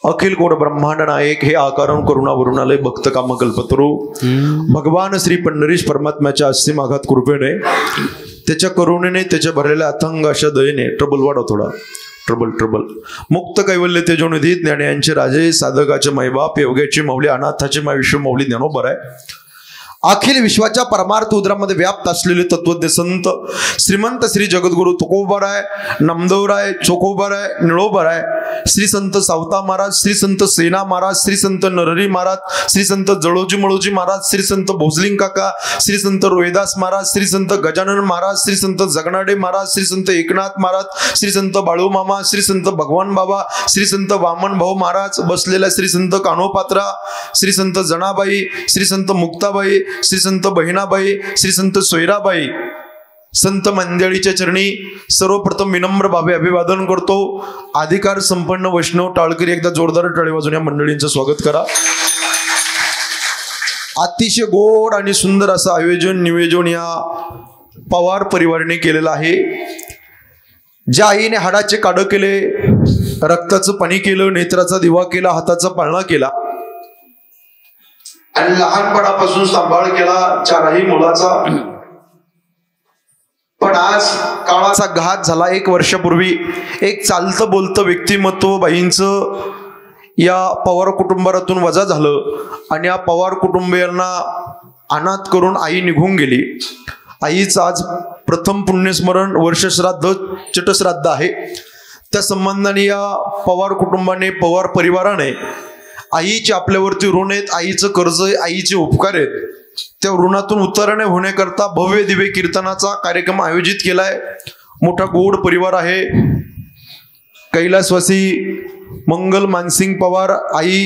अखिल code ब्रह्मांड नायक हे आकारण करुणावरुणालय भक्त काम कल्पतरू भगवान श्री पंढरीश परमात्म्याच्या असीम आघात कृपेने त्याच्या करुणेने त्याच्या भरलेल्या अथंग अशा दयेने ट्रबल वाढव थोडा ट्रबल मुक्त कैवल्य तेजोनिधी ज्ञानांचे राजे साधकाचे मैबाप योग्याची माऊली अनाथाचे माय विश्व माऊली ज्ञानोबर आहे। अखिल विश्वाच्या परमार्थ उदरामध्ये व्याप्त असलेले तत्वज्ञ संत श्रीमंत श्री जगद्गुरु तुकोबाराय नामदेवराय चोकोबाराय निळोबाराय श्री संत सावता महाराज श्री संत सेना महाराज श्री संत नरहरी महाराज श्री संत जळोजी मळोजी महाराज श्री संत भोजलिंग काका श्री संत रोहिदास महाराज श्री संत गजानन महाराज श्री संत जगनाडे महाराज श्री संत एकनाथ महाराज श्री संत बाळू मामा श्री संत भगवान बाबा श्री संत वामन भाऊ महाराज बसलेल्या श्री संत कान्होपात्रा श्री संत जनाबाई श्री संत मुक्ताबाई श्री संत बहिणाबाई श्री संत सोयराबाई संत मंडळीच्या चरणी सर्वप्रथम विनम्र भावे अभिवादन करतो। अधिकार संपन्न वैष्णव टाळकरी एकदा जोरदार टाळी वाजवून या मंडळींचं स्वागत करा। अतिशय गोड आणि सुंदर असं आयोजन नियोजन या पवार परिवाराने केलेलं आहे। ज्या आईने हाडाचे काढ केले, रक्ताचं पाणी केलं, नेत्राचा दिवा केला, हाताचा पाळणा केला आणि लहानपणापासून सांभाळ केला चारही मुलाचा, पण आज काळाचा घात झाला। 1 वर्षापूर्वी एक चालतं बोलतं व्यक्तिमत्व बाईंचं या पवार कुटुंबातून वजा झालं आणि या पवार कुटुंबियांना अनाथ करून आई निघून गेली। आईचं आज प्रथम पुण्यस्मरण वर्षश्राद्ध चटश्राद्ध आहे। त्या संबंधाने या पवार कुटुंबाने पवार परिवाराने आईचे आपल्यावरती ऋण आहेत, आईचं कर्ज आहे, आईचे उपकार आहेत, त्या ऋणातून उतरणे होण्याकरता भव्य दिव्य कीर्तनाचा कार्यक्रम आयोजित केलाय। मोठा गोड परिवार आहे। कैलासवासी मंगल मानसिंग पवार आई,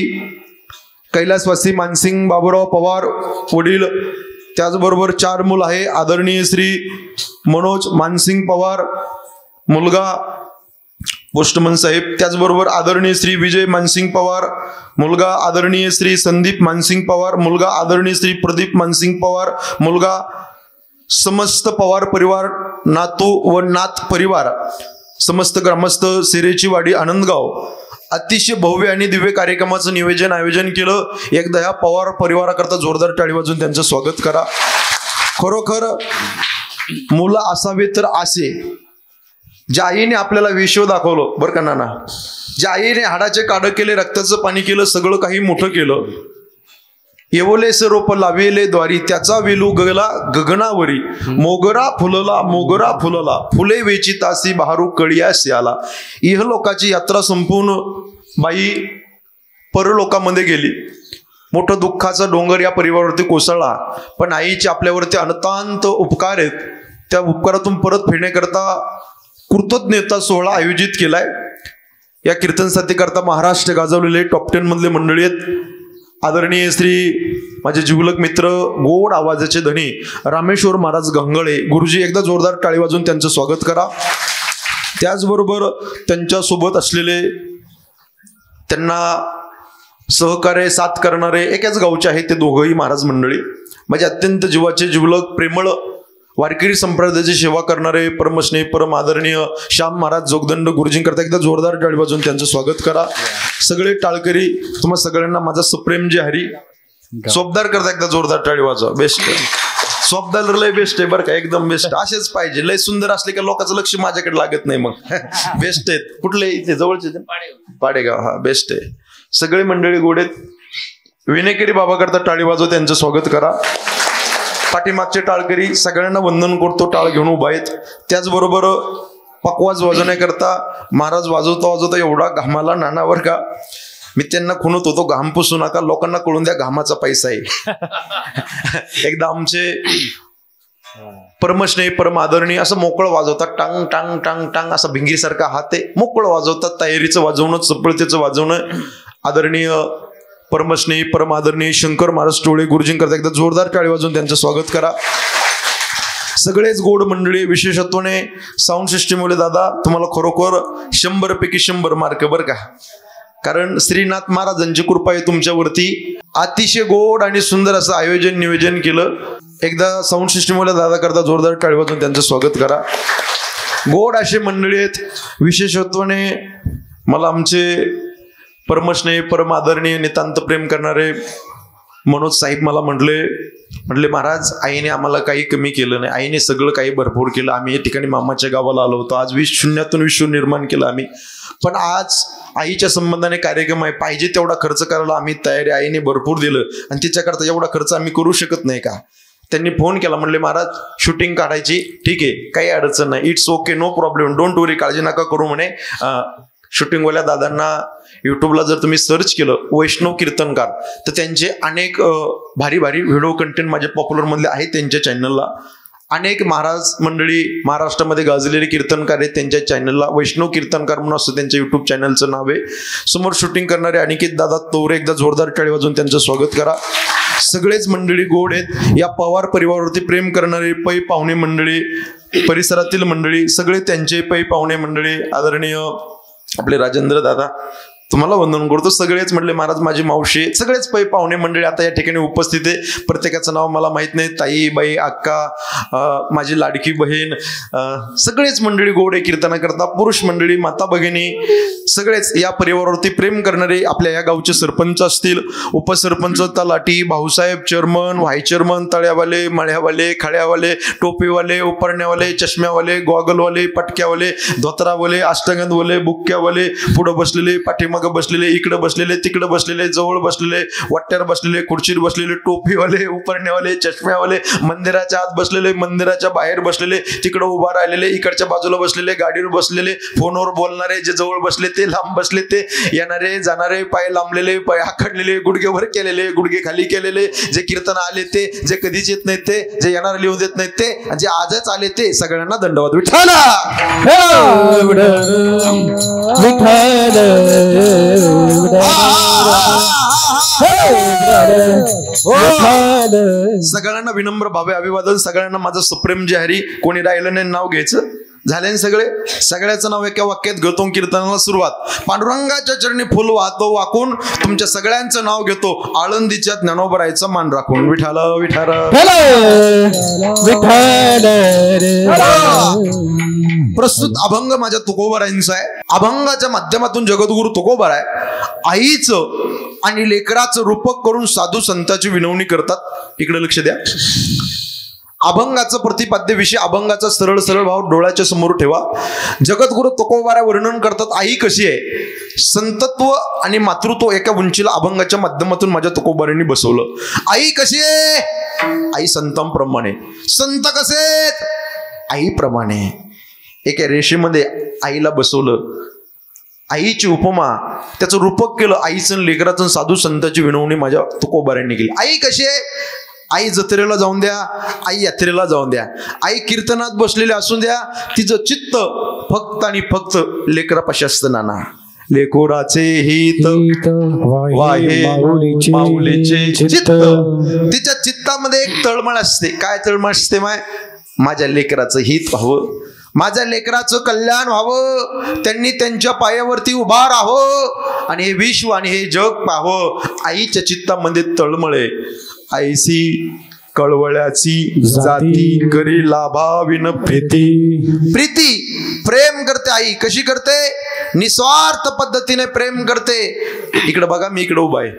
कैलासवासी मानसिंग बाबूराव पवार वडील, त्याचबरोबर 4 मुल आहे। आदरणीय श्री मनोज मानसिंग पवार मुलगा पोस्टमन साहेब, त्याचबरोबर आदरणीय श्री विजय मानसिंग पवार मुलगा, आदरणीय श्री संदीप मानसिंग पवार मुलगा, आदरणीय श्री प्रदीप मानसिंग पवार मुलगा, समस्त पवार परिवार नातू व नात परिवार, समस्त ग्रामस्थ सेरेची वाडी आनंदगाव अतिशय भव्य आणि दिव्य कार्यक्रमाचं नियोजन आयोजन केलं। एकदा या पवार परिवाराकरता जोरदार टाळी वाजवून त्यांचं स्वागत करा। खरोखर मुलं असावे तर असे, ज्या आईने आपल्याला विश्व दाखवलं बरं का नाना, ज्या आईने हाडाचे काढ केले, रक्ताचं पाणी केलं, सगळं काही मोठं केलं, येवले रोप लावेले द्वारी त्याचा वेलू गगला गगनावरी, मोगरा फुलला फुले वेची तासी बहारू कळियास आला। इहलोकाची यात्रा संपून बाई परलोकामध्ये गेली। मोठं दुःखाचा डोंगर या परिवारावरती कोसळला, पण आईचे आपल्यावरती अनंत उपकार आहेत। त्या उपकारातून परत फिरण्याकरता कृतज्ञता सोहळा आयोजित केलाय। या कीर्तनसाठी करता महाराष्ट्र गाजवलेले टॉप 10 मधले मंडळी आहेत। आदरणीय श्री माझे जिवलक मित्र गोड आवाजाचे धनी रामेश्वर महाराज गंगळे गुरुजी, एकदा जोरदार टाळी वाजवून त्यांचं स्वागत करा। त्याचबरोबर त्यांच्या सोबत असलेले त्यांना सहकार्य साथ करणारे एकाच गावचे आहेत ते दोघंही महाराज मंडळी, म्हणजे अत्यंत जीवाचे जिवलक प्रेमळ वारकरी संप्रदायाची सेवा करणारे परमस्नेही परम आदरणीय श्याम महाराज जोगदंड गुरुजींकरता एकदा जोरदार टाळी वाजवून त्यांचं स्वागत करा। सगळे टाळकरी तुम्हा सगळ्यांना माझा सुप्रेम जे हरी सोबदार करता एकदा जोरदार टाळी वाजवा। बेस्ट सोबदार लय बेस्ट आहे बरं का, एकदम बेस्ट असेच पाहिजे। लय सुंदर असले का लोकांचं लक्ष माझ्याकडे लागत नाही, मग बेस्ट आहेत। कुठले इथे जवळचे पाडेगाव, हा बेस्ट आहे। सगळे मंडळी गोड आहेत। विनेकरी बाबा करता टाळी वाजवा, त्यांचं स्वागत करा। पाठीमागचे टाळकरी सगळ्यांना वंदन करतो, टाळ घेऊन उभा आहेत। त्याचबरोबर पकवाज वाजवण्याकरता महाराज वाजवता वाजवता एवढा घामाला नानावर का मी त्यांना खुणत होतो, घाम पुसू नका, लोकांना कळून द्या घामाचा पैसा आहे। एकदा आमचे परमस्नेही परम आदरणीय असं मोकळं वाजवतात, टांग टांग टांग टांग असा भिंगरीसारखा हात आहे, मोकळं वाजवतात। तयारीचं वाजवणं, चपळतेचं वाजवणं। आदरणीय परमस्नेही परम आदरणीय शंकर महाराज टोळे गुरुजींकरता एकदा जोरदार टाळी वाजवून त्यांचं स्वागत करा। सगळेच गोड मंडळी, विशेषत्वाने साऊंड सिस्टीम वाले दादा तुम्हाला खरोखर 100 पैकी 100 मार्क बरं का, कारण श्रीनाथ महाराजांची कृपा आहे तुमच्यावरती। अतिशय गोड आणि सुंदर असं आयोजन नियोजन केलं। एकदा साऊंड सिस्टीम वाल्या दादा करता जोरदार टाळी वाजवून त्यांचं स्वागत करा। गोड असे मंडळी आहेत। विशेषत्वाने मला आमचे परमस्नेही परम आदरणीय नितांत प्रेम करणारे मनोज साहेब मला म्हटले महाराज, आईने आम्हाला काही कमी केलं नाही, आईने सगळं काही भरपूर केलं. आम्ही या ठिकाणी मामाच्या गावाला आलो होतो. आज शून्यातून विश्व निर्माण केलं आम्ही. पण आज आईच्या संबंधाने कार्यक्रम आहे, पाहिजे तेवढा खर्च करायला आम्ही तयार आहे. आईने भरपूर दिलं आणि तिच्याकरता एवढा खर्च आम्ही करू शकत नाही का? त्यांनी फोन केला, म्हणले महाराज शूटिंग काढायची, ठीक आहे, काही अडचण नाही, it's okay, no problem, don't worry, काळजी नका करू म्हणे. शूटिंगवाल्या दादांना युट्यूबला जर तुम्ही सर्च केलं वैष्णव कीर्तनकार तर त्यांचे अनेक भारी भारी व्हिडिओ कंटेंट माझे पॉप्युलर मधले आहेत त्यांच्या चॅनलला. अनेक महाराज मंडळी महाराष्ट्रामध्ये गाजलेले कीर्तनकार आहेत त्यांच्या चॅनलला. वैष्णव कीर्तनकार म्हणून असं त्यांच्या युट्यूब चॅनलचं नाव आहे. समोर शूटिंग करणारे अनिकेत दादा तोरे, एकदा जोरदार टाळी वाजवून त्यांचं स्वागत करा. सगळेच मंडळी गोड आहेत. या पवार परिवारावरती प्रेम करणारे पै पाहुणे मंडळी, परिसरातील मंडळी, सगळे त्यांचे पै पाहुणे मंडळी, आदरणीय आपले राजेंद्र दादा, तुम्हाला वंदन करतो. सगळेच म्हटले महाराज माझी मावशी, सगळेच पै पाहुणे मंडळी आता या ठिकाणी उपस्थित आहे. प्रत्येकाचं नाव मला माहित नाही. ताई, बाई, अक्का, माझी लाडकी बहीण, सगळेच मंडळी गोड आहे कीर्तना करता. पुरुष मंडळी, माता भगिनी, सगळेच या परिवारावरती प्रेम करणारे आपल्या या गावचे सरपंच असतील, उपसरपंच, तलाठी, भाऊसाहेब, चेअरमन, व्हाईस चेअरमन, तळ्यावाले, मळ्यावाले, खळ्यावाले, टोपीवाले, उपरण्यावाले, चष्म्यावाले, गॉगलवाले, पटक्यावाले, धोतरावाले, अष्टगंधवाले, बुक्क्यावाले, पुढं बसलेले, पाठीमागं बसलेले, इकडे बसलेले, तिकडे बसलेले, जवळ बसलेले, वाट्यावर बसलेले, खुर्चीवर बसलेले, टोपीवाले, उपरण्यावाले, चष्म्यावाले, मंदिराच्या आत बसलेले, मंदिराच्या बाहेर बसलेले, तिकडे उभा राहिलेले, इकडच्या बाजूला बसलेले, गाडीवर बसलेले, फोनवर बोलणारे, जे जवळ बसले ते, लांब बसले ते, येणारे जाणारे, पाय लांबलेले, पाय आखडलेले, गुडघे वर केलेले, गुडघे खाली केलेले, जे कीर्तन आले ते, जे कधीच येत नाहीत ते, जे येणार लिहून देत नाहीत ते, आणि जे आजच आले ते, सगळ्यांना दंडवत. विठ्ठला सगळ्यांना विनम्र भावे अभिवादन. सगळ्यांना माझं सुप्रेम जय हरी. कोणी राहिलं नाही नाव घ्यायचं, झाले सगळे, सगळ्याचं नाव एका वाक्यात घेतो. कीर्तनाला सुरुवात. पांडुरंगाच्या चरणी फुल वाहतो वाकून, तुमच्या सगळ्यांचं नाव घेतो, आळंदीच्या ज्ञानोबरायचा मान राखून. विठाल विठाल प्रस्तुत अभंग माझ्या तुकोबारायांचा आहे. अभंगाच्या माध्यमातून जगद्गुरु तुकोबाराय आईचं आणि लेकराचं रूपक करून साधू संतांची विनवणी करतात. इकडे लक्ष द्या. अभंगाचं प्रतिपाद्य विषय, अभंगाचा सरळ सरळ भाव डोळ्याच्या समोर ठेवा. जगद्गुरु तुकोबाराय वर्णन करतात आई कशी आहे. संतत्व आणि मातृत्व एका उंचीला अभंगाच्या माध्यमातून माझ्या तुकोबारायांनी बसवलं. आई कशी आहे. आई संतांप्रमाणे. संत कसे आईप्रमाणे. एका रेषेमध्ये आईला बसवलं. आईची उपमा, त्याचं रूपक केलं. आईचं लेकराचं साधू संतांची विनवणी माझ्या तुकोबारायांनी केली. आई कशी आहे. आई जत्रेला जाऊन द्या, आई यात्रेला जाऊन द्या, आई कीर्तनात बसलेली असून द्या, तिचं चित्त फक्त आणि फक्त लेकरापाशी असतं. नाना लेकोराचे हित वाहे माऊलीचे चित्त. तिच्या चित्तामध्ये एक तळमळ असते. काय तळमळ असते माय. माझ्या लेकराचं हित व्हावं, माझ्या लेकराचं कल्याण व्हावं, त्यांनी त्यांच्या पायावरती उभा राहावं आणि हे विश्व आणि हे जग पाहावं. आईच्या चित्तामध्ये तळमळे. ऐसी कळवळ्याची जाती करी लाभाविन प्रीती. प्रीती प्रेम करते आई. कशी करते. निस्वार्थ पद्धतीने प्रेम करते. इकडे बघा, मी इकडे उभा आहे.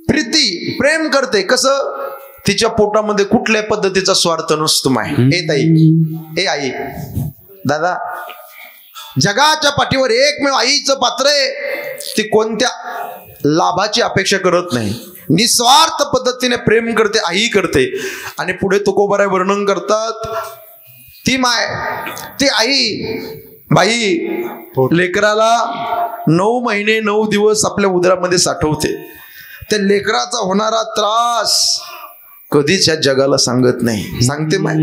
प्रीती प्रेम करते. कसं. तिच्या पोटामध्ये कुठल्या पद्धतीचा स्वार्थ नसतो माय. ए ताई, ए आई, दादा, जगाच्या पाठीवर एकमेव आईचं पात्र आहे. ती कोणत्या लाभाची अपेक्षा करत नाही. निस्वार्थ पद्धतीने प्रेम करते. आई करते. आणि पुढे तुकोबाराय वर्णन करतात. ती माय, ती आई बाई लेकराला 9 महिने 9 दिवस आपल्या उदरामध्ये साठवते. त्या लेकराचा होणारा त्रास कधीच या जगाला सांगत नाही. सांगते माय.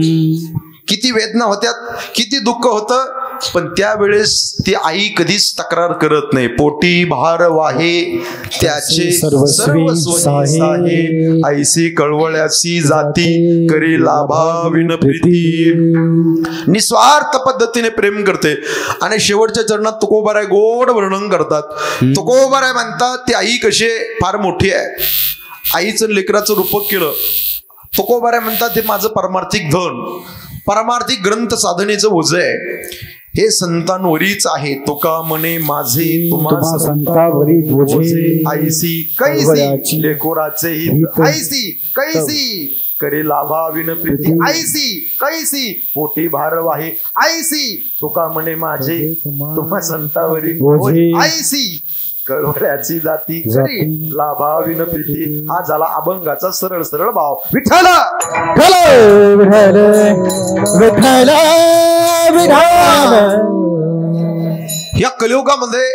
किती वेदना होत्यात, किती दुःख होतं, पण त्यावेळेस ती आई कधीच तक्रार करत नाही. पोटी भार वाहे त्याचे सर्वस्वी साहे, ऐसी कळवळ्याची जाती करी लाभाविन प्रीती. निस्वार्थ पद्धतीने प्रेम करते. आणि शेवटच्या चरणात तुकोबाराय गोड वर्णन करतात. तुकोबाराय म्हणतात ती आई कशी फार मोठी आहे. आईचं लेकराचं रूपक केलं. तुकोबाराय म्हणतात ते माझं परमार्थिक धन, परमार्थिक ग्रंथ साधनेचं ओझं आहे. हे संतांवरीच आहे. तुका म्हणे माझे तुम्हा संतांवरी बोझे. आईसी कैसी लेकोराचे हित, आईसी कैसी करे लाभा विन प्रीती, आईसी कैसी पोटी भार वाहे, आईसी तुका म्हणे माझे तुम्हा संतांवरी बोझे, आईसी कळवळ्याची जाती करी लाभा विन प्रीती. हा झाला अभंगाचा सरळ सरळ भाव. विठ्ठल विठ्ठल विठ्ठल. या कलियुगामध्ये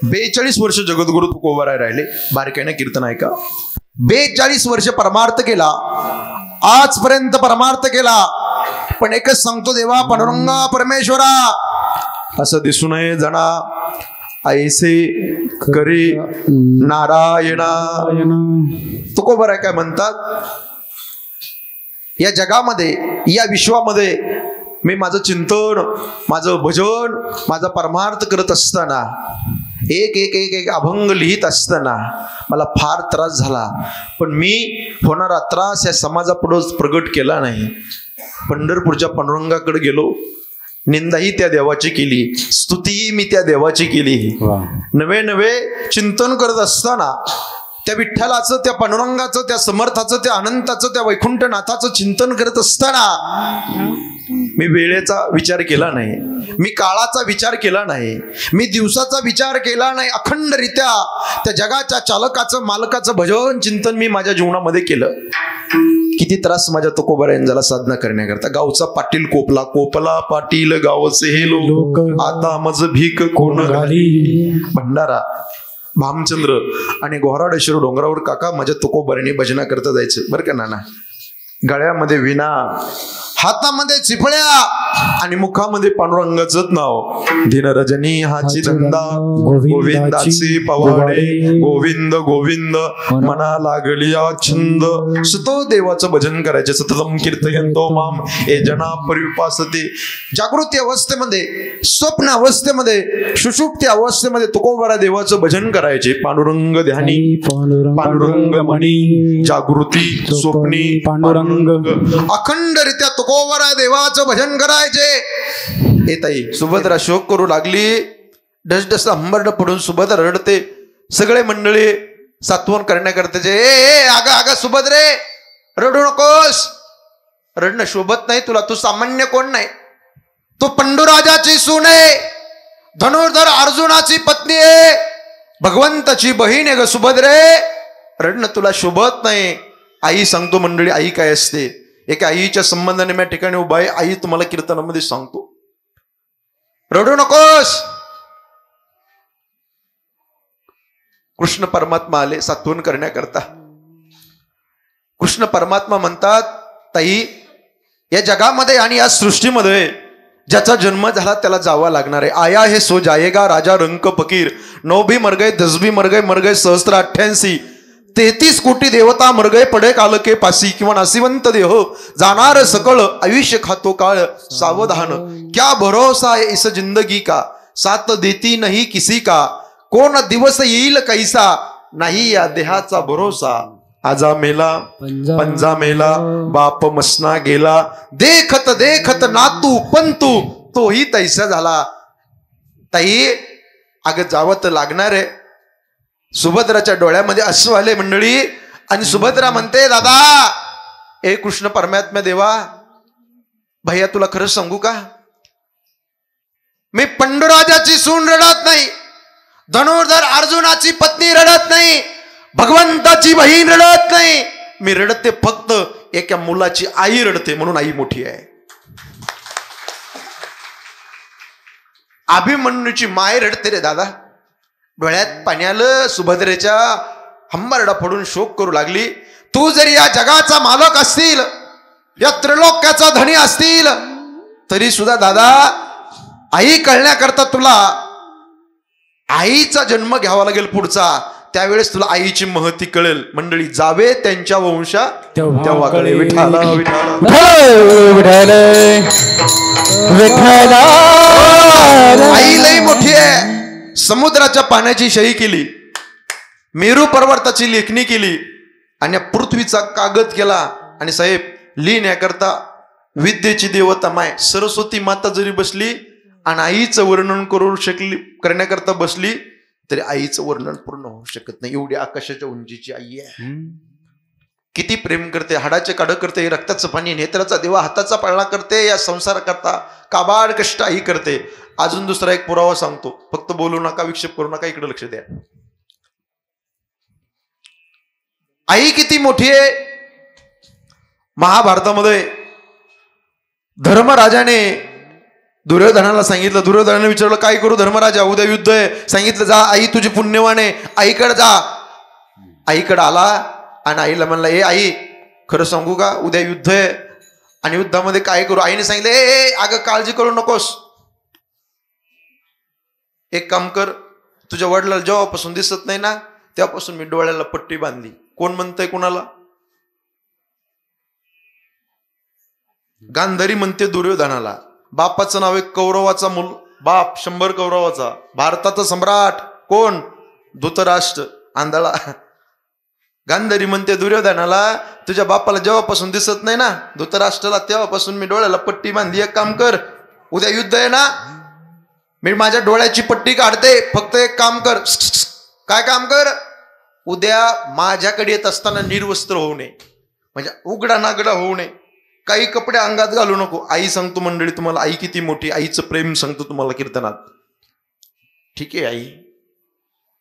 42 वर्ष जगद्गुरु तुकोबाराय राहिले. बारकाईने कीर्तन ऐका. 42 वर्ष परमार्थ केला, आजपर्यंत परमार्थ केला. पण एकच सांगतो देवा पांडुरंगा परमेश्वरा, असं दिसू नये जना ऐसे करी नारायणा. तुकोबाराय काय म्हणतात, या जगामध्ये या विश्वामध्ये मी माझं चिंतन, माझं भजन, माझा परमार्थ करत असताना, एक एक एक एक अभंग लिहित असताना मला फार त्रास झाला. पण मी होणारा त्रास या समाजापुढे प्रगट केला नाही. पंढरपूरच्या पांडुरंगाकडे गेलो, निंदाही त्या देवाची केली, स्तुतीही मी त्या देवाची केली. नवे नवे चिंतन करत असताना त्या विठ्ठलाचं, त्या पांडुरंगाचं, त्या समर्थाचं, त्या अनंताचं, त्या वैकुंठनाथाचं चिंतन करत असताना मी वेळेचा विचार केला नाही, मी काळाचा विचार केला नाही, मी दिवसाचा विचार केला नाही. अखंडरित्या त्या जगाच्या चालकाचं, मालकाचं भजन चिंतन मी माझ्या जीवनामध्ये केलं. किती त्रास माझ्या तुकोबारायन झाला साधना करण्याकरता. गावचा पाटील कोपला, कोपला पाटील गावचे हे लोक, आता मज भीक कोण घाली. भंडारा, भामचंद्र आणि गोहराडेश्वर डोंगरावर काका माझ्या तुकोबारायने भजना करता जायचं बरं का नाना. गळ्यामध्ये विणा, हातामध्ये चिपळ्या आणि मुखामध्ये पांडुरंगाचं नाव. दिन रजनी हाची धंदा, गोविंदाची पवाडे, गोविंद गोविंद मना लागलिया छंद. सतो देवाचं भजन करायचे. सततम कीर्तयंतो माम ए जना परिपासते. जागृती अवस्थेमध्ये, स्वप्न अवस्थेमध्ये, सुषुप्ती अवस्थेमध्ये तुकोबारा देवाचं भजन करायचे. पांडुरंग ध्यानी, पांडुरंग मणी, जागृती स्वप्नी पांडुरंग. अखंडरित्या तुकोबारा देवाचं भजन करायचे. येताई सुभद्रा शोक करू लागली. डसडस अंबरड पडून सुभद्रा रडते. सगळे मंडळी सात्वन करण्याकरता ए आगा आगा सुभद्रे रडू नकोस, रडणं शोभत नाही तुला, तू सामान्य कोण नाही, तू पंडुराजाची सून आहे, धनुर्धर अर्जुनाची पत्नी आहे, भगवंताची बहीण आहे ग सुभद्रे, रडणं तुला शोभत नाही. आई सांगतो मंडळी, आई काय असते. एका आईच्या संबंधाने मी ठिकाणी उभा आहे. आई तुम्हाला कीर्तनामध्ये सांगतो, रडू नकोस. कृष्ण परमात्मा आले सात्वन करण्याकरता. कृष्ण परमात्मा म्हणतात, ताई या जगामध्ये आणि या सृष्टीमध्ये ज्याचा जन्म झाला त्याला जावा लागणार आहे. आया हे सो जायेगा, राजा रंक फकीर, 9 भी मर गए, 10 भी मर गए सहस्त्र 88, 33 कोटी देवता मर गए पडे काल के पासी. किंवा नासिवंत देह जाणार सकळ, आयुष्य खातो काळ सावधान. क्या भरोसा है इस जिंदगी का, साथ देती नहीं किसी का, कोण दिवस येईल कैसा, नाही या देहाचा भरोसा. आजा मेला पंजा मेला, बाप मसना गेला, देखत देखत नातू पंतू तोही तैसा झाला. ताई अगं जावं तर लागणार आहे. सुभद्राच्या डोळ्यामध्ये अश्रू आले मंडळी. आणि सुभद्रा म्हणते, दादा ए कृष्ण परमात्मा देवा, भैया तुला खरंच सांगू का, मी पंडुराजाची सून रडत नाही, धनुर्धर अर्जुनाची पत्नी रडत नाही, भगवंताची बहीण रडत नाही. मी रडते फक्त एका मुलाची आई रडते, म्हणून आई मोठी आहे. अभिमन्यूची माय रडते रे दादा. डोळ्यात पाणी आलं. सुभद्रेच्या हंबरडा फोडून शोक करू लागली. तू जरी या जगाचा मालक असतील, या त्रिलोक्याचा धनी असतील, तरी सुद्धा दादा आई कळण्याकरता तुला आईचा जन्म घ्यावा लागेल पुढचा. त्यावेळेस तुला आईची महती कळेल. मंडळी जावे त्यांच्या वंशा तेव्हा कळे. विठाला विठाला. आई लई मोठी आहे. समुद्राच्या पाण्याची शाई केली, मेरू पर्वताची लेखणी केली आणि पृथ्वीचा कागद केला. आणि साहेब लिहिण्याकरता विद्येची देवता माय सरस्वती माता जरी बसली आणि आईचं वर्णन करू शकली करण्याकरता बसली तरी आईचं वर्णन पूर्ण होऊ शकत नाही. एवढी आकाशाच्या उंचीची आई आहे. किती प्रेम करते, हाडाचे काढ करते, रक्ताचं पाणी, नेत्राचा दिवा, हाताचा पाळणा करते, या संसार करता काबाड कष्ट आई करते. अजून दुसरा एक पुरावा सांगतो, फक्त बोलू नका, विक्षेप करू नका, इकडे लक्ष द्या. आई किती मोठी आहे. महाभारतामध्ये धर्मराजाने दुर्योधनाला सांगितलं, दुर्योधनाने विचारलं काय करू धर्मराजा, उद्या युद्ध आहे. सांगितलं जा आई तुझी पुण्यवान आहे, आईकडे जा. आईकडे आला आणि आईला म्हणला ए आई खरं सांगू का, उद्या युद्ध आहे आणि युद्धामध्ये काय करू. आईने सांगितलं ए अगं काळजी करू नकोस, एक काम कर, तुझ्या वडिलाला जेव्हापासून दिसत नाही ना तेव्हापासून मी डोळ्याला पट्टी बांधली. कोण म्हणतंय कुणाला? गांधारी म्हणते दुर्योधनाला. बापाचं नाव आहे कौरवाचा मूल बाप, 100 कौरवाचा, भारताचा सम्राट कोण? धृतराष्ट्र आंधळा. गांधारी म्हणते दुर्योधनाला तुझ्या बापाला जेव्हापासून दिसत नाही ना धृतराष्ट्राला तेव्हापासून मी डोळ्याला पट्टी बांधली. एक काम कर, उद्या युद्ध आहे ना, मी माझ्या डोळ्याची पट्टी काढते, फक्त एक काम कर. काय काम कर? उद्या माझ्याकडे येत असताना निर्वस्त्र होऊ नये, म्हणजे उघडा नागडा होऊ नये, काही कपडे अंगात घालू नको. आई सांगतो मंडळी तुम्हाला, आई किती मोठी, आईचं प्रेम सांगतो तुम्हाला कीर्तनात. ठीक आहे, आई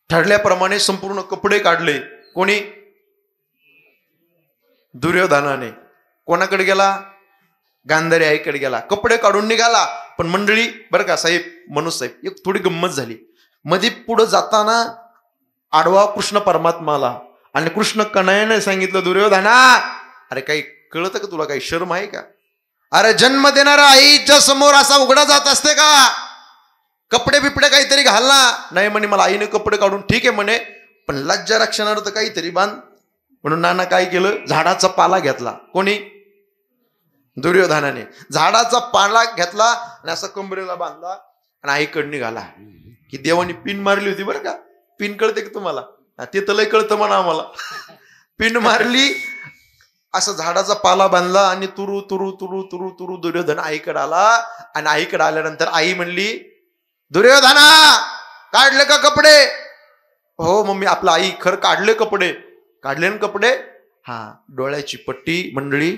ठरल्याप्रमाणे संपूर्ण कपडे काढले. कोणी? दुर्योधनाने. कोणाकडे गेला? गांधारी आईकडे गेला, कपडे काढून निघाला. पण मंडळी बरं का साहेब, मनोज साहेब, एक थोडी गंमत झाली. मध्ये पुढे जाताना आडवा कृष्ण परमात्मा आला आणि कृष्ण कन्हैयाने सांगितलं दुर्योधना अरे काही कळतं का तुला, काही शर्म आहे का? अरे जन्म देणारा आईच्या समोर असा उघडा जात असते का? कपडे बिपडे काहीतरी घालना. नाही म्हणे मला आईने कपडे काढून, ठीक आहे म्हणे, पण लज्जा रक्षणार्थ काहीतरी बांध. म्हणून नाना काय केलं, झाडाचा पाला घेतला. कोणी? दुर्योधनाने. झाडाचा पाला घेतला आणि असा कंबरेला बांधला आणि आईकडे निघाला. की देवानी पिन मारली होती बरं का. पिन कळते का तुम्हाला? ते तर लय कळतं म्हणा आम्हाला. पिन मारली, असं झाडाचा पाला बांधला आणि तुरु तुरु तुरु तुरु तुरु दुर्योधन आईकडे आला. आणि आईकडे आल्यानंतर आई म्हणली दुर्योधना काढले का कपडे? हो मम्मी. आपला आई खरं काढले कपडे. काढले ना कपडे? हा. डोळ्याची पट्टी. मंडळी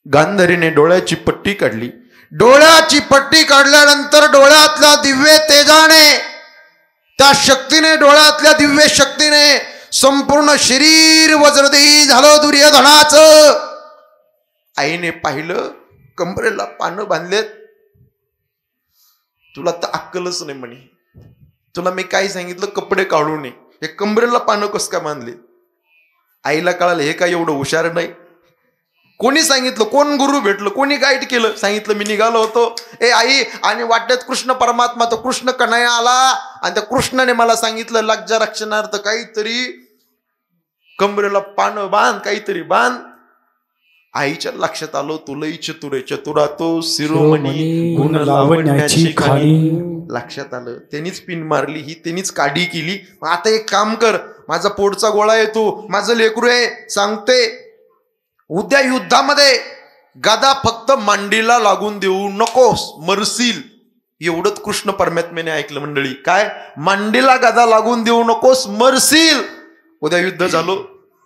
गांधारीने डोळ्याची पट्टी काढली. डोळ्याची पट्टी काढल्यानंतर डोळ्यातल्या दिव्य तेजाने, त्या शक्तीने, डोळ्यातल्या दिव्य शक्तीने संपूर्ण शरीर वज्रदेही झालं दुर्योधनाचं. आईने पाहिलं, कंबरेला पानं बांधलेत. तुला तर अक्कलच नाही म्हणे, तुला मी काय सांगितलं कपडे काढू नये, हे कंबरेला पानं कस काय बांधले? आईला कळालं हे काय एवढं हुशार नाही. कोणी सांगितलं? कोण गुरु भेटलं? कोणी गाईड केलं? सांगितलं मी निघालो होतो ए आई, आणि वाटेत कृष्ण परमात्मा, तो कृष्ण कन्हैया आला आणि त्या कृष्णाने मला सांगितलं लज्जा रक्षणार्थ काहीतरी कंबरेला पानं बांध, काहीतरी बांध. आईच्या लक्षात आलो तुलई चतुरे चतुरा तो शिरोमणी गुण लावण्याची खाणी. लक्षात आलं, त्यांनीच पिन मारली, ही त्यांनीच काढी केली. आता एक काम कर, माझा पोटचा गोळा येतो, माझं लेकरू आहे, सांगते उद्या युद्धामध्ये गदा फक्त मांडीला लागून देऊ नकोस, मरशील. एवढंच कृष्ण परमात्म्याने ऐकलं मंडळी. काय? मांडीला गदा लागून देऊ नकोस, मरशील. उद्या युद्ध झालो,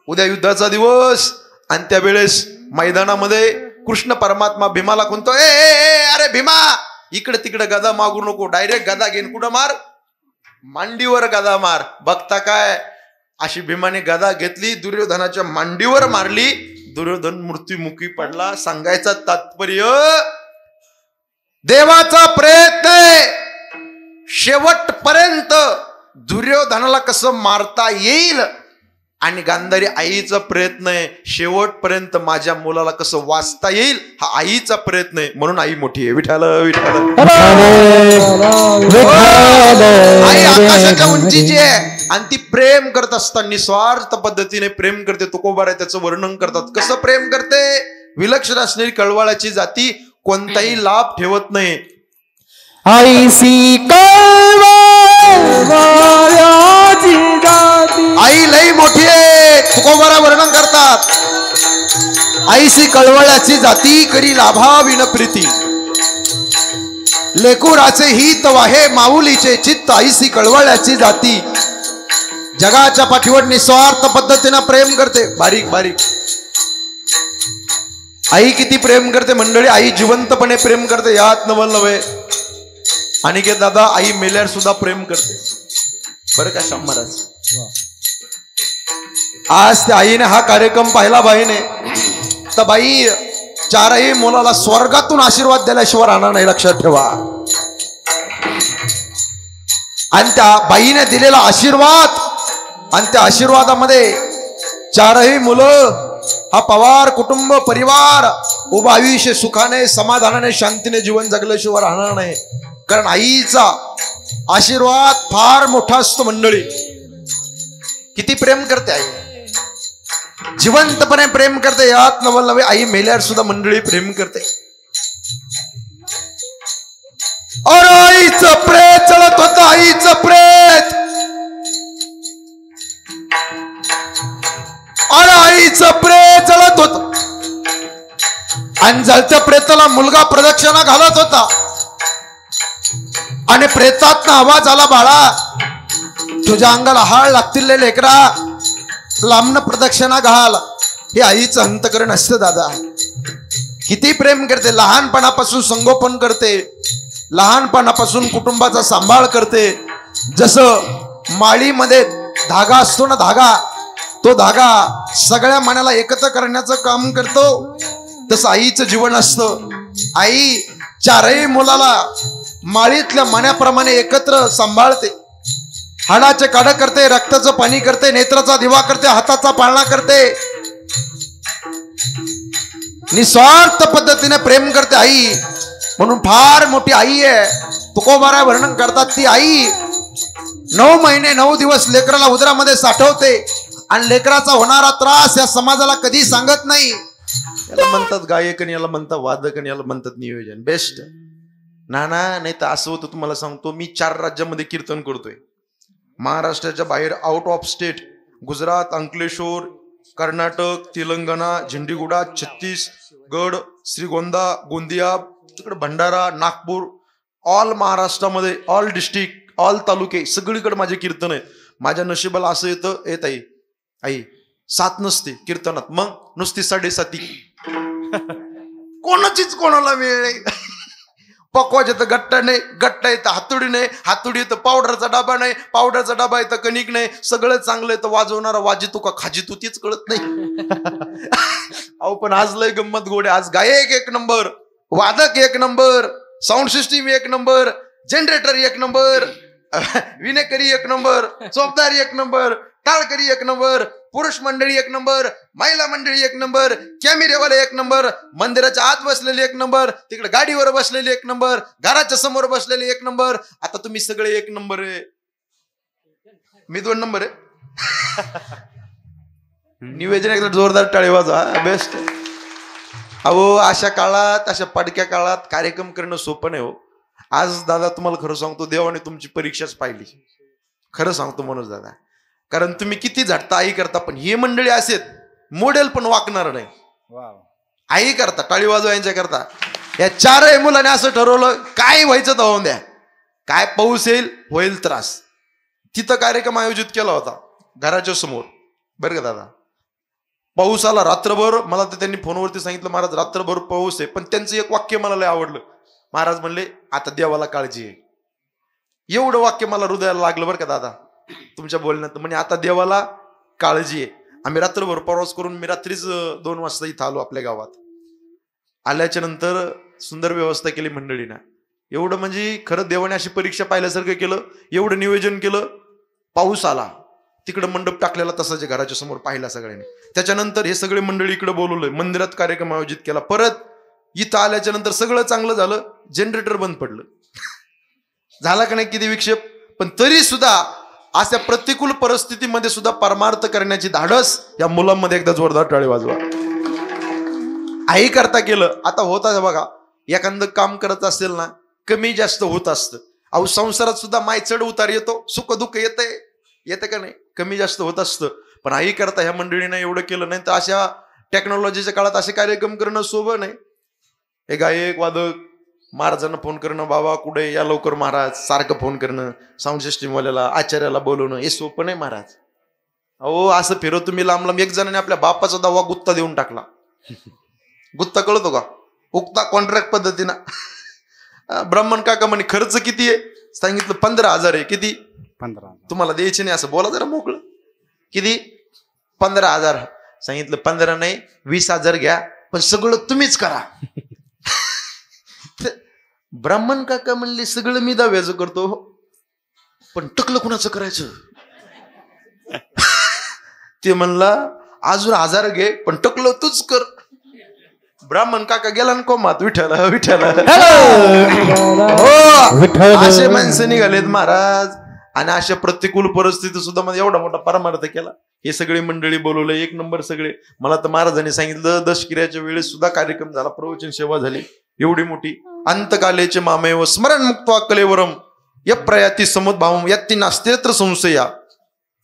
उद्या युद्धाचा दिवस. आणि त्यावेळेस मैदानामध्ये कृष्ण परमात्मा भीमाला म्हणतो ए अरे भीमा, इकडे तिकडे गदा मागू नको, डायरेक्ट गदा घेऊन कुठं मार? मांडीवर गदा मार. बघता काय, अशी भीमाने गदा घेतली, दुर्योधनाच्या मांडीवर मारली. दुर्योधन मृत्युमुखी पडला. सांगायचं तात्पर्य, देवाचा प्रयत्न शेवटपर्यंत दुर्योधनाला कसं मारता येईल, आणि गांधारी आईचा प्रयत्न आहे शेवटपर्यंत माझ्या मुलाला कसं वाचता येईल, हा आईचा प्रयत्न आहे. म्हणून आई मोठी आहे. विठाल विठाल. आई आकाशाच्या उंचीची आहे आणि ती प्रेम करत असताना निस्वार्थ पद्धतीने प्रेम करते. तुकोबार आहे त्याचं वर्णन करतात. कसं प्रेम करते? विलक्षण असणारी कळवळाची जाती कोणताही लाभ ठेवत नाही. आई लई मोठी आहे. तुकोबारा वर्णन करतात, आईशी कळवळ्याची जाती करी लाभा विन प्रीती. लेकुराचे हित वाहे माऊलीचे चित्त आईसी कळवळ्याची जाती. जगाच्या पाठीवर निस्वार्थ पद्धतीने प्रेम करते. बारीक बारीक आई किती प्रेम करते मंडळी. आई जिवंतपणे प्रेम करते, यात नवल नव्हे. आणि के दादा आई मेल्यावर सुद्धा प्रेम करते बरं का श्याम महाराज. आज त्या आईने हा कार्यक्रम पाहिला बाईने, तर बाई चारही मुलाला स्वर्गातून आशीर्वाद दिल्याशिवाय राहणार नाही, लक्षात ठेवा. आणि त्या बाईने दिलेला आशीर्वाद आणि त्या आशीर्वादामध्ये चारही मुलं, हा पवार कुटुंब परिवार उभा आयुष्य सुखाने समाधानाने शांतीने जीवन जगल्याशिवाय राहणार नाही. कारण आईचा आशीर्वाद फार मोठा असतो मंडळी. किती प्रेम करते आई, जिवंतपणे प्रेम करते, यात नवल नव्हे. आई मेल्यावर सुद्धा मंडळी प्रेम करते. और आईचं प्रेत चढत होतं, आईचं प्रेत. और आईचं प्रेत जळत होत आणि जळत्या प्रेताला मुलगा प्रदक्षिणा घालत होता. आणि प्रेतातनं आवाज आला, बाळा तुझ्या अंगाला हाळ लागतील लेकरा, लांबन प्रदक्षिणा घाल. हे आईचं अंतकरण असतं दादा. किती प्रेम करते, लहानपणापासून संगोपन करते, लहानपणापासून कुटुंबाचा सांभाळ करते. जसं माळीमध्ये धागा असतो ना, धागा, तो धागा सगळ्या मनाला एकत्र करण्याचं काम करतो, तसं आईचं जीवन असतं. आई चारही मुलाला माळीतल्या मण्याप्रमाणे एकत्र सांभाळते. हाडाचे काढ करते, रक्ताचं पाणी करते, नेत्राचा दिवा करते, हाताचा पाळणा करते. निस्वार्थ पद्धतीने प्रेम करते आई. म्हणून फार मोठी आई आहे. तुकोबारा वर्णन करतात, ती आई 9 महिने 9 दिवस लेकराला उदरामध्ये साठवते आणि लेकराचा होणारा त्रास या समाजाला कधी सांगत नाही. याला म्हणतात गायक आणि याला म्हणतात वादक आणि याला म्हणतात नियोजन. बेस्ट नाना. नाही तर असं होतं, तुम्हाला सांगतो, मी 4 राज्यामध्ये कीर्तन करतोय. महाराष्ट्राच्या बाहेर, out of state, Gujarat, Ankleshwar, Karnataka, Telangana, Jhandiguda, Chhattisgarh, Shrigonda, Gondia, तिकडे भंडारा, नागपूर, ऑल महाराष्ट्रामध्ये, ऑल डिस्ट्रिक्ट, ऑल तालुके, सगळीकडे माझे कीर्तन आहेत. माझ्या नशिबाला असं येतं, येत आई आई 7 नसते कीर्तनात, मग नुसती 7.5. कोणाचीच कोणाला वेळ नाही. पकवायचे तर गट्टा नाही, गट्टा येतं हातुडी नाही, हातुडी येतं पावडरचा डबा नाही, पावडरचा डबा येतं कणिक नाही. सगळं चांगलं येतं, वाजवणारा वाजितो का खाजितो तीच कळत नाही. अहो पण आज लय गंमत गोडे. आज गायक 1 नंबर, वादक 1 number, sound system 1 number, generator 1 number, विनेकरी 1 नंबर, चौकदार 1 नंबर, टाळकरी 1 नंबर, पुरुष मंडळी 1 नंबर, महिला मंडळी 1 नंबर, कॅमेरेवाले 1 नंबर, मंदिराच्या आत बसलेले 1 नंबर, तिकडे गाडीवर बसलेले 1 नंबर, घराच्या समोर बसलेले 1 नंबर. आता तुम्ही सगळे 1 नंबर आहे, मी 2 नंबर आहे. निवेदन एकदा जोरदार टाळी वाजवा. बेस्ट. अहो अशा काळात, अशा पडक्या काळात कार्यक्रम करणं सोपं नाही हो. आज दादा तुम्हाला खरं सांगतो, देवाने तुमची परीक्षाच पाहिली. खरं सांगतो मनोज दादा, कारण तुम्ही किती झटता आई करता, पण हे मंडळी असेत मॉडेल पण वाकणार नाही. आई करता, टाळी वाजवा यांच्या करता. या 4 मुलाने असं ठरवलं, काय व्हायचं तर होऊन द्या, काय पाऊस येईल होईल त्रास. तिथं कार्यक्रम आयोजित केला होता घराच्या समोर, बरं का दादा. पाऊस आला रात्रभर. मला तर त्यांनी फोनवरती सांगितलं, महाराज रात्रभर पाऊस आहे. पण त्यांचं एक वाक्य मला लय आवडलं. महाराज म्हणले, आता देवाला काळजी आहे. एवढं वाक्य मला हृदयाला लागलं बरं का दादा तुमच्या बोलण्यात. म्हणजे आता देवाला काळजी आहे. आम्ही रात्रभर प्रवास करून मी रात्रीच 2 वाजता इथं आलो आपल्या गावात. आल्याच्या नंतर सुंदर व्यवस्था केली मंडळीनं. एवढं म्हणजे खरं देवाने अशी परीक्षा पाहिल्यासारखं केलं. एवढं नियोजन केलं. पाऊस आला, तिकडं मंडप टाकलेला तसाच घराच्या समोर पाहिला सगळ्यांनी. त्याच्यानंतर हे सगळे मंडळी इकडे बोलवलंय, मंदिरात कार्यक्रम आयोजित केला. परत इथं आल्याच्या नंतर सगळं चांगलं झालं. जनरेटर बंद पडलं. झाला का नाही किती विक्षेप. पण तरी सुद्धा अशा प्रतिकूल परिस्थितीमध्ये सुद्धा परमार्थ करण्याची धाडस या मुलांमध्ये एकदा जोरदार टाळी वाजवा. आई करता केलं. आता होत आहे बघा, एखादं काम करत असेल ना, कमी जास्त होत असतं. अहो संसारात सुद्धा माय चढ उतार येतो, सुख दुःख येते का नाही, कमी जास्त होत असतं. पण आई करता ह्या मंडळीनं एवढं केलं. नाही तर अशा टेक्नॉलॉजीच्या काळात असे कार्यक्रम करणं सोपं नाही. हे गायक वादक महाराजांना फोन करणं, बाबा कुठे या लवकर महाराज, सारखं फोन करणं, साऊंड सिस्टीमवाल्याला, आचार्याला बोलवणं, हे सोपं नाही महाराज. अहो असं फिरव तुम्ही लांब लांब. एक जणाने आपल्या बापाचा दवा गुत्ता देऊन टाकला. गुत्ता कळतो का? उक्ता कॉन्ट्रॅक्ट पद्धतीनं. ब्राह्मण काका म्हणे खर्च किती आहे? सांगितलं 15,000 आहे. किती? 15. तुम्हाला द्यायचे नाही असं बोला जरा मोकळं. किती? 15,000. सांगितलं 15 नाही 20,000 घ्या, पण सगळं तुम्हीच करा. ब्राह्मण काका म्हणले सगळं मी दाव्याचं करतो, पण टकलं कुणाचं करायचं? ते म्हणला अजून 1000 घे, पण टकलं तूच कर. ब्राह्मण काका गेला ना कोमात. विठ्ठल विठ्ठल. हो असे माणसं निघालेत महाराज. आणि अशा प्रतिकूल परिस्थिती सुद्धा मध्ये एवढा मोठा परमार्थ केला. हे सगळे मंडळी बोलवले, 1 नंबर सगळे. मला तर महाराजांनी सांगितलं दशकिऱ्याच्या वेळेस सुद्धा कार्यक्रम झाला, प्रवचन सेवा झाली एवढी मोठी. अंतकालेचे मामेव स्मरण मुक्त्वा कलेवरम यप्रयाती समुद्भावम यत्ती नास्तेत्र संशया.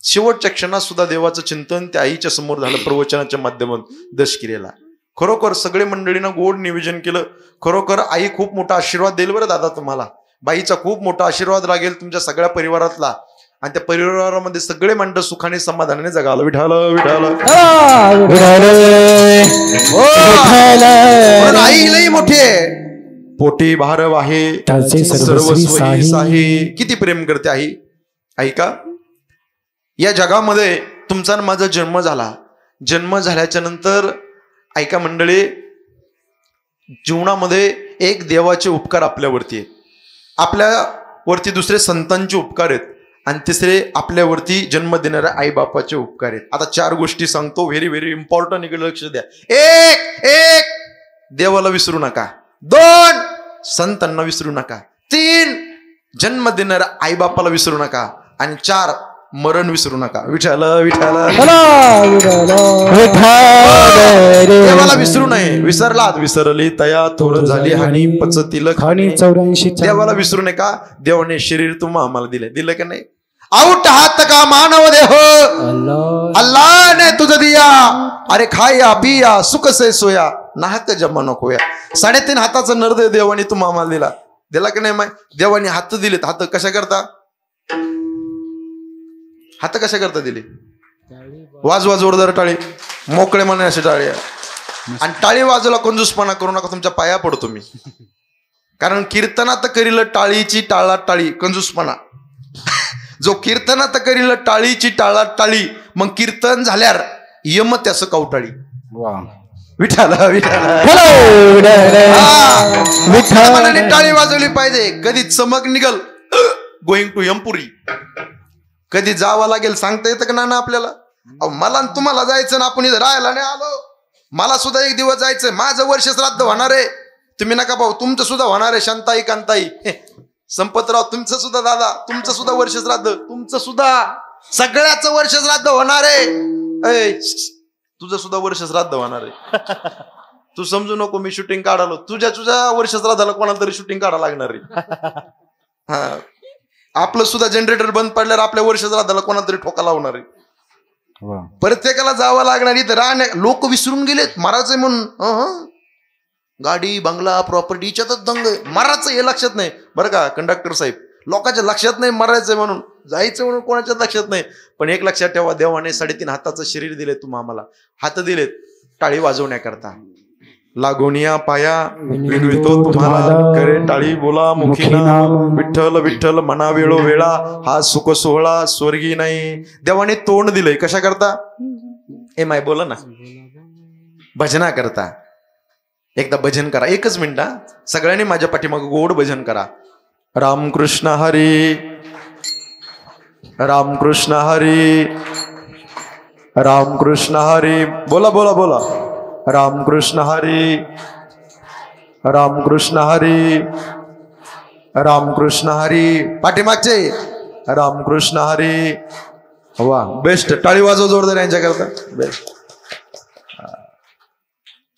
शेवटच्या क्षणात सुद्धा देवाचं चिंतन त्या आईच्या समोर झालं प्रवचनाच्या माध्यमातून दशकिऱ्याला. खरोखर सगळे मंडळीनं गोड निवेदन केलं. खरोखर आई खूप मोठा आशीर्वाद देईल बरं दादा तुम्हाला. बाईचा खूप मोठा आशीर्वाद लागेल तुमच्या सगळ्या परिवारातला. आणि त्या परिवारामध्ये सगळे मंडळ सुखाने समाधानाने जगाल. विठाल विठाल. आई लई मोठी आहे. पोटी भारव आहे, सर्वस्व आहे. किती प्रेम करते आई. ऐका, या जगामध्ये तुमचा आणि माझा जन्म झाला. जन्म झाल्याच्या नंतर ऐका मंडळी, जीवनामध्ये एक देवाचे उपकार आपल्यावरती आहेत, आपल्यावरती दुसरे संतांचे उपकार आहेत, आणि तिसरे आपल्यावरती जन्म देणाऱ्या आई बापाचे उपकार आहेत. आता 4 गोष्टी सांगतो, व्हेरी व्हेरी इम्पॉर्टंट. इकडे लक्ष द्या. एक देवाला विसरू नका. 2 संतांना विसरू नका. 3 जन्म देणाऱ्या आई बापाला विसरू नका. आणि 4 मरण विसरू नका. विठाल विठाल. देवाला विसरू नये. विसरली तया थोडं झाली हानी पचतील खाणी 84. देवाला विसरू नका. देवाने शरीर तुम्हाला आम्हाला दिलं का नाही? आउट हात का मानव देह अल्लाह ने तुझं दिया. अरे खाया पिया सुख से सोया नाहक जमा नकोया. 3.5 हाताचा नरदेव देवाने तुम्हाला आम्हाला दिला का नाही? देवाने हात दिलेत. हात कशा करता? हात कशा करता दिले? वाजवा जोरदार टाळी, मोकळे म्हणे असे टाळी. आणि टाळी वाजवला कंजूसपणा करू नका, तुमच्या पाया पडतो मी. कारण कीर्तनात करील टाळीची टाळा टाळी कंजूसपणा. जो कीर्तनात करील टाळीची टाळा टाळी, मग कीर्तन झाल्यावर यम त्यास कवटाळी. विठाल विठाल. टाळी वाजवली पाहिजे. कधी चमक निघल गोइंग टू यमपुरी, कधी जावं लागेल सांगता येतं का ना आपल्याला? मला तुम्हाला जायचं ना, आपण इथं राहायला नाही आलो. मला सुद्धा एक दिवस जायचंय. माझं वर्ष श्राद्ध होणार आहे. तुम्ही नका पाहू, तुमचं सुद्धा होणार आहे. शांताई कांताई संपतराव, तुमचं सुद्धा दादा, तुमचं सुद्धा वर्ष श्राद्ध, तुमचं सुद्धा सगळ्याच वर्ष श्राद्ध होणार आहे. तुझं सुद्धा वर्ष श्राद्ध होणार आहे. तू समजू नको मी शूटिंग काढालो. तुझ्या वर्ष श्राद्धाला कोणाला तरी शूटिंग काढायला लागणार आहे. हा, आपलं सुद्धा जनरेटर बंद पडल्यावर आपल्या वर्ष श्राद्धाला कोणाला तरी ठोका लावणार आहे. प्रत्येकाला जावं लागणार. इथं राहण्या लोक विसरून गेलेत मरायचंय म्हणून. गाडी बंगला प्रॉपर्टीच्या तर दंग. मरायचं हे लक्षात नाही बरं का कंडक्टर साहेब. लोकांच्या लक्षात नाही मरायचंय म्हणून, जायचं म्हणून कोणाच्या लक्षात नाही. पण एक लक्षात ठेवा, देवाने 3.5 हाताचं शरीर दिले तुम्हा आम्हाला. हात दिलेत टाळी वाजवण्याकरता. लागोनिया पाया विनवितो तुम्हाला, करे टाळी बोला मुखीना. विठ्ठल विठ्ठल मना वेळो वेळा, हा सुख सोहळा स्वर्गी नाही. देवाने तोंड दिलंय कशा करता? ए माय बोला ना, भजना करता. एकदा भजन करा, 1च मिनिट. सगळ्यांनी माझ्या पाठीमाग गोड भजन करा. रामकृष्ण हरी रामकृष्ण हरी रामकृष्ण हरी. बोला बोला बोला. रामकृष्ण हरी रामकृष्ण हरी रामकृष्ण हरी. पाठीमागचे रामकृष्ण हरी. वा बेस्ट. टाळी वाजव जोरदार यांच्याकरता. बेस्ट.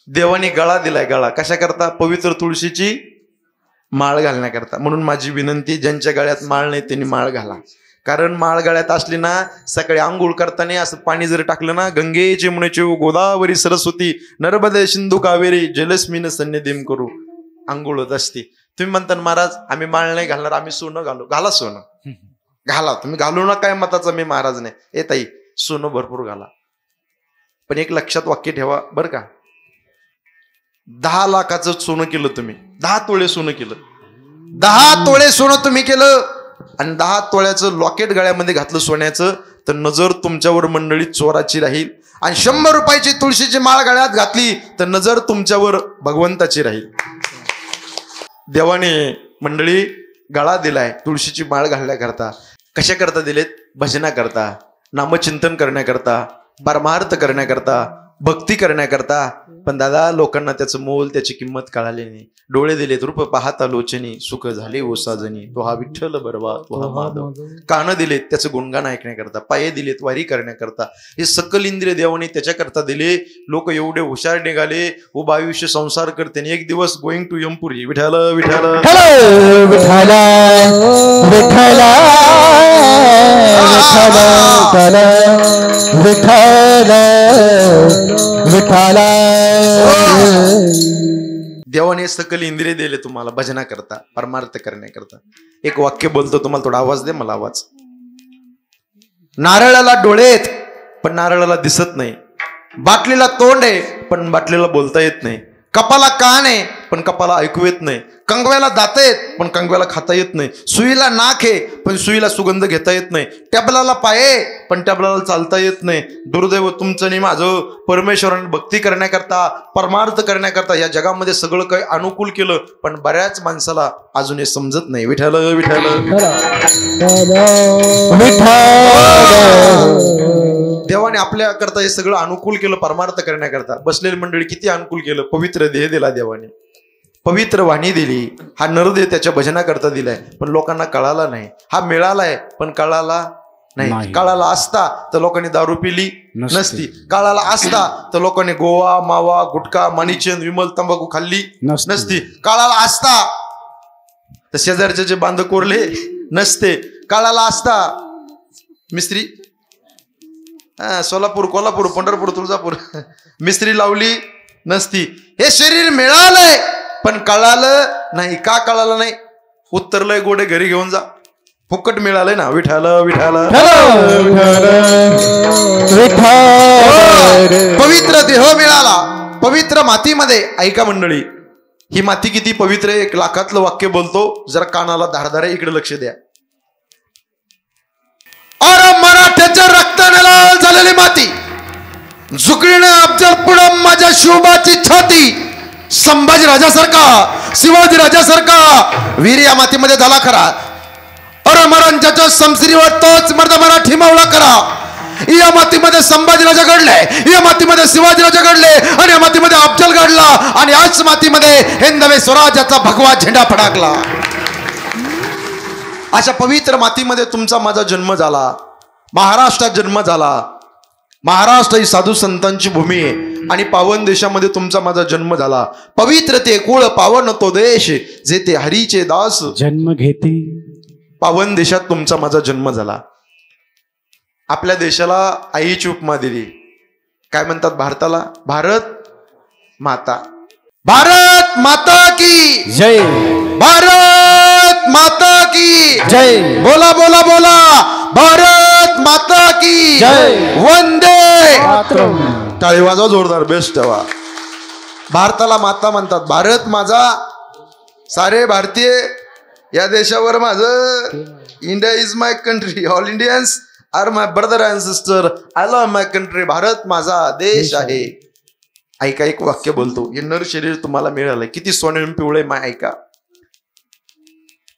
देवाने गळा दिलाय. गळा कशा करता? पवित्र तुळशीची माळ घालण्याकरता. म्हणून माझी विनंती, ज्यांच्या गळ्यात माळ नाही त्यांनी माळ घाला. कारण माळ गळ्यात असली ना, सकाळी आंघोळ करताना असं पाणी जर टाकलं ना, गंगे जमुनेचे गोदावरी सरस्वती नर्मदे सिंधू कावेरी जलस्मिन सन्निधिम करू, आंघोळ होत असते. तुम्ही म्हणता महाराज आम्ही माळ नाही घालणार, आम्ही सोनं घालू. घाला सोनं, घाला. तुम्ही घालू ना काय मताचा मी महाराज नाही. ए ताई सोनं भरपूर घाला, पण एक लक्षात वाक्य ठेवा बरं का. 10 लाखाचं सोनं केलं तुम्ही, 10 तोळे सोनं केलं, 10 तोळे सोनं तुम्ही केलं आणि 10 तोळ्याचं लॉकेट गळ्यामध्ये घातलं सोन्याचं, तर नजर तुमच्यावर मंडळी चोराची राहील. आणि 100 रुपयाची तुळशीची माळ गळ्यात घातली तर नजर तुमच्यावर भगवंताची राहील. देवाने मंडळी गळा दिलाय तुळशीची माळ घालण्याकरता. कशा करता दिलेत? भजना करता, नामचिंतन करण्याकरता, परमार्थ करण्याकरता, भक्ती करण्याकरता. पण दादा लोकांना त्याचं मोल, त्याची किंमत कळाली नाही. डोळे दिलेत रूप पाहता लोचनी, सुख झाले ओसाजनी, तो हा विठ्ठल बरवा तो हा माधव. कान दिलेत त्याचं गुणगान ऐकण्याकरता, पाये दिलेत वारी करण्याकरता. हे सकल इंद्रिय देवाने त्याच्याकरता दिले. लोक एवढे हुशार निघाले, उभा आयुष्य संसार करते. एक दिवस गोइंग टू यमपुरी. विठ्ठल विठ्ठल विठ्ठल विठ्ठल विठ्ठल विठ्ठल. देवाने सकल इंद्रिय दिले तुम्हाला भजना करता, परमार्थ करण्याकरता. एक वाक्य बोलतो तुम्हाला, थोडा आवाज दे मला आवाज. नारळाला डोळे आहेत पण नारळाला दिसत नाही. बाटलीला तोंड आहे पण बाटलीला बोलता येत नाही. कपाला कान आहे पण कपाला ऐकू येत नाही. कंगव्याला दात आहेत पण कंगव्याला खाता येत नाही. सुईला नाक आहे पण सुईला सुगंध घेता येत नाही. टॅबलाला पाय पण टॅबलाला चालता येत नाही. दुर्दैव तुमचं आणि माझं. परमेश्वराने भक्ती करण्याकरता, परमार्थ करण्याकरता या जगामध्ये सगळं काही अनुकूल केलं, पण बऱ्याच माणसाला अजून हे समजत नाही. विठ्ठल विठ्ठल देवाने आपल्या करता हे सगळं अनुकूल केलं परमार्थ करण्याकरता. बसलेली मंडळी किती अनुकूल केलं. पवित्र देह दिला देवाने, पवित्र वाणी दिली. हा नरदेह त्याच्या भजनाकरता दिलाय, पण लोकांना कळाला नाही. हा मिळालाय पण कळाला नाही. काळाला असता तर लोकांनी दारू पिली नसती. काळाला असता तर लोकांनी गोवा मावा गुटखा माणिचंद विमल तंबाखू खाल्ली नसती. काळाला असता तर शेजारचे जे बांध कोरले नसते. काळाला असता मिस्त्री सोलापूर कोल्हापूर पंढरपूर तुळजापूर मिस्त्री लावली नसती. हे शरीर मिळालंय पण कळालं नाही. का कळालं नाही? उत्तरलंय गोडे घरी घेऊन जा, फुकट मिळालंय ना. विठ्ठल विठ्ठल पवित्र देह मिळाला पवित्र मातीमध्ये. ऐका मंडळी, ही माती किती पवित्र आहे. 1 लाखातलं वाक्य बोलतो, जरा कानाला धारधार. इकडे लक्ष द्या. अरे मराठ्याच्या रक्ताने लाल झालेली माती, झुकळीने अफजल पुढं माझ्या शिवबाची छाती. संभाजी राजासारखा, शिवाजी राजासारखा वीर या मातीमध्ये झाला खरा. अरे मरांच्या समश्रीवर तोच मर्द मराठी मावळा करा. या मातीमध्ये संभाजी राजा घडले, या मातीमध्ये शिवाजी राजा घडले, आणि या मातीमध्ये अफजल घडला, आणि याच मातीमध्ये हिंदवी स्वराज्याचा भगवा झेंडा फडकला. अशा पवित्र मातीमध्ये तुमचा माझा जन्म झाला. महाराष्ट्रात जन्म झाला. महाराष्ट्र ही साधू संतांची भूमी आहे, आणि पावन देशामध्ये तुमचा माझा जन्म झाला. पवित्र ते कुळ पावन तो देश, जे ते हरीचे दास जन्म घेते. पावन देशात तुमचा माझा जन्म झाला. आपल्या देशाला आईची उपमा दिली. काय म्हणतात भारताला? भारत माता. भारत माता की जय. भारत माता की जय. बोला बोला बोला. भारत माता की जय. वंदे मातरम. टाळी वाजवा जोरदार. बेस्ट ठेवा. भारताला माता म्हणतात. भारत माझा, सारे भारतीय या देशावर माझं. India is my country. All Indians are my brother and sister. I love my country. Bharat माझा देश आहे. ऐका, एक वाक्य बोलतो. हे नर शरीर तुम्हाला मिळालंय, किती सोनेरी पिवळे माय. ऐका,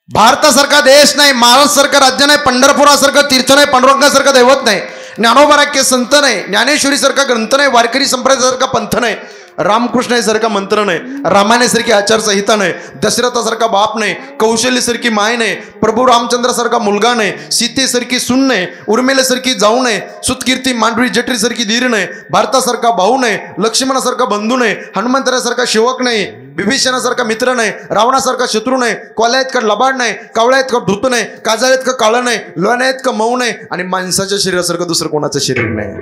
भारतासारखा देश नाही, महाराष्ट्रासारखं राज्य नाही, पंढरपुरासारखं तीर्थ नाही, पांडुरंगासारखं दैवत नाही, ज्ञानोबाराख्य संत नाही, ज्ञानेश्वरीसारखा ग्रंथ नाही, वारकरी संप्रदायासारखा पंथ नाही, रामकृष्णासारखा मंत्र नाही, रामायणासारखी आचारसंहिता नाही, दशरथासारखा बाप नाही, कौशल्यसारखी माय नाही, प्रभू रामचंद्रासारखा मुलगा नाही, सीतेसारखी सून नाही, उर्मिलेसारखी जाऊ नाही, सुतकीर्ती मांडवी जठरीसारखी धीर नाही, भारतासारखा भाऊ नाही, लक्ष्मणासारखा बंधू नाही, हनुमंतरासारखा सेवक नाही, विभीषणासारखा मित्र नाही, रावणासारखा शत्रू नाही, कोल्यात का लबाड नाही, कावळ्यात का धूत नाही, काजळ्यात का काळं नाही, लोण्यात का मऊ नाही, आणि माणसाच्या शरीरासारखं दुसरं कोणाचं शरीर नाही.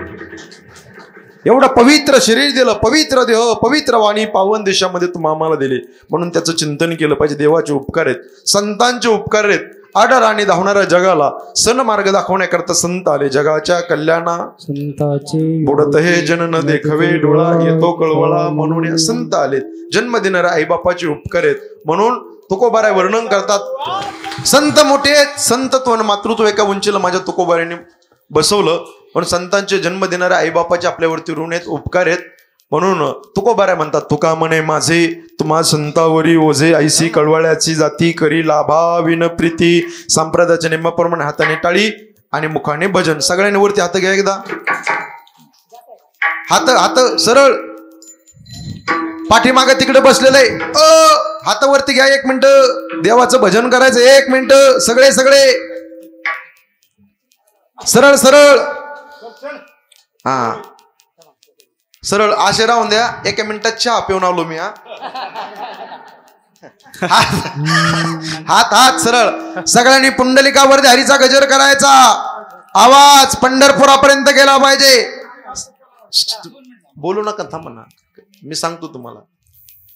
एवढं पवित्र शरीर दिलं, पवित्र देह, पवित्र वाणी पावन देशामध्ये तुम्ही आम्हाला दिले, म्हणून त्याचं चिंतन केलं पाहिजे. देवाचे उपकार आहेत, संतांचे उपकार आहेत. आडराणी धावणाऱ्या जगाला सन मार्ग दाखवण्याकरता संत आले. जगाच्या कल्याणा संताचे बुडत हे जन न देखवे डोळा, येतो कळवळा म्हणून या संत आलेत. जन्म देणाऱ्या आईबापाचे उपकार आहेत, म्हणून तुकोबाराय वर्णन करतात. संत मोठे आहेत, संतत्व आणि मातृत्व एका उंचीला माझ्या तुकोबाराने बसवलं. पण संतांचे जन्म देणाऱ्या आईबापाचे आपल्यावरती ऋण आहेत, उपकार आहेत. म्हणून तुकोबाराय म्हणतात, तुका म्हणे माझे तुम्हा संतावरी ओझे, ऐसी कळवळ्याची जाती करी लाभा विन प्रीती. संप्रदायाच्या नियमाप्रमाणे हाताने टाळी आणि मुखाने भजन. सगळ्यांनी वरती हात घ्या एकदा. हात हात सरळ. पाठीमागे तिकडे बसलेलं आहे, हात वरती घ्या. 1 मिनिट देवाचं भजन करायचं. 1 मिनिट सगळे सगळे सरळ सरळ. हा सरळ आशे राहून द्या. 1 मिनिटात चहा पिऊन आलो मी. हात हात सरळ. सगळ्यांनी पुंडलिकावरती हरीचा गजर करायचा. आवाज पंढरपुरापर्यंत गेला पाहिजे. बोलू नका, थांबा ना, मी सांगतो तुम्हाला.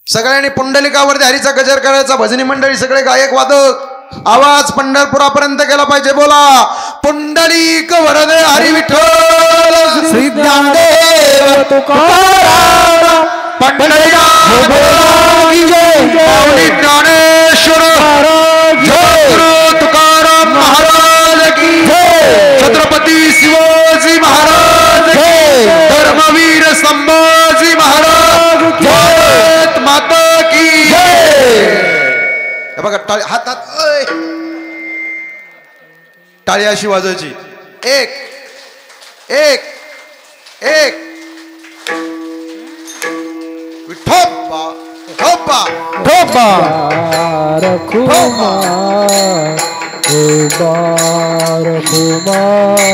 सगळ्यांनी पुंडलिकावरती हरीचा गजर करायचा. भजनी मंडळी, सगळे गायक वादक, आवाज पंढरपुरापर्यंत गेला पाहिजे. बोला पुंडलिक वरदे हरी विठ्ठल श्री ज्ञानदेव तुकाराम पंढरीनाथ ज्ञानेश्वर तुकाराम महाराज की जय. छत्रपती शिवाजी महाराज की, धर्मवीर संभाजी महाराज भारत माता की जय. बघा टाळी, हात हात टाळी अशी वाजवायची. 1 1 1 विठोबा विठोबा ठोबा रखुमा रखुमा.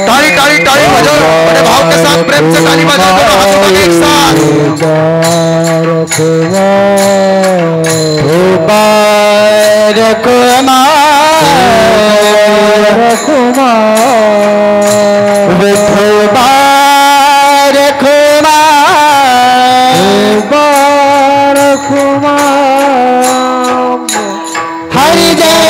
टाळी टाळी टाळी वाजव. बड़े भाव के साथ प्रेम से ताली बजाओ. दोनों हाथों को एक साथ. रखुमा ठोबा रखुमा रखुमा विठोबा रखुमा रखुमा. हरि जय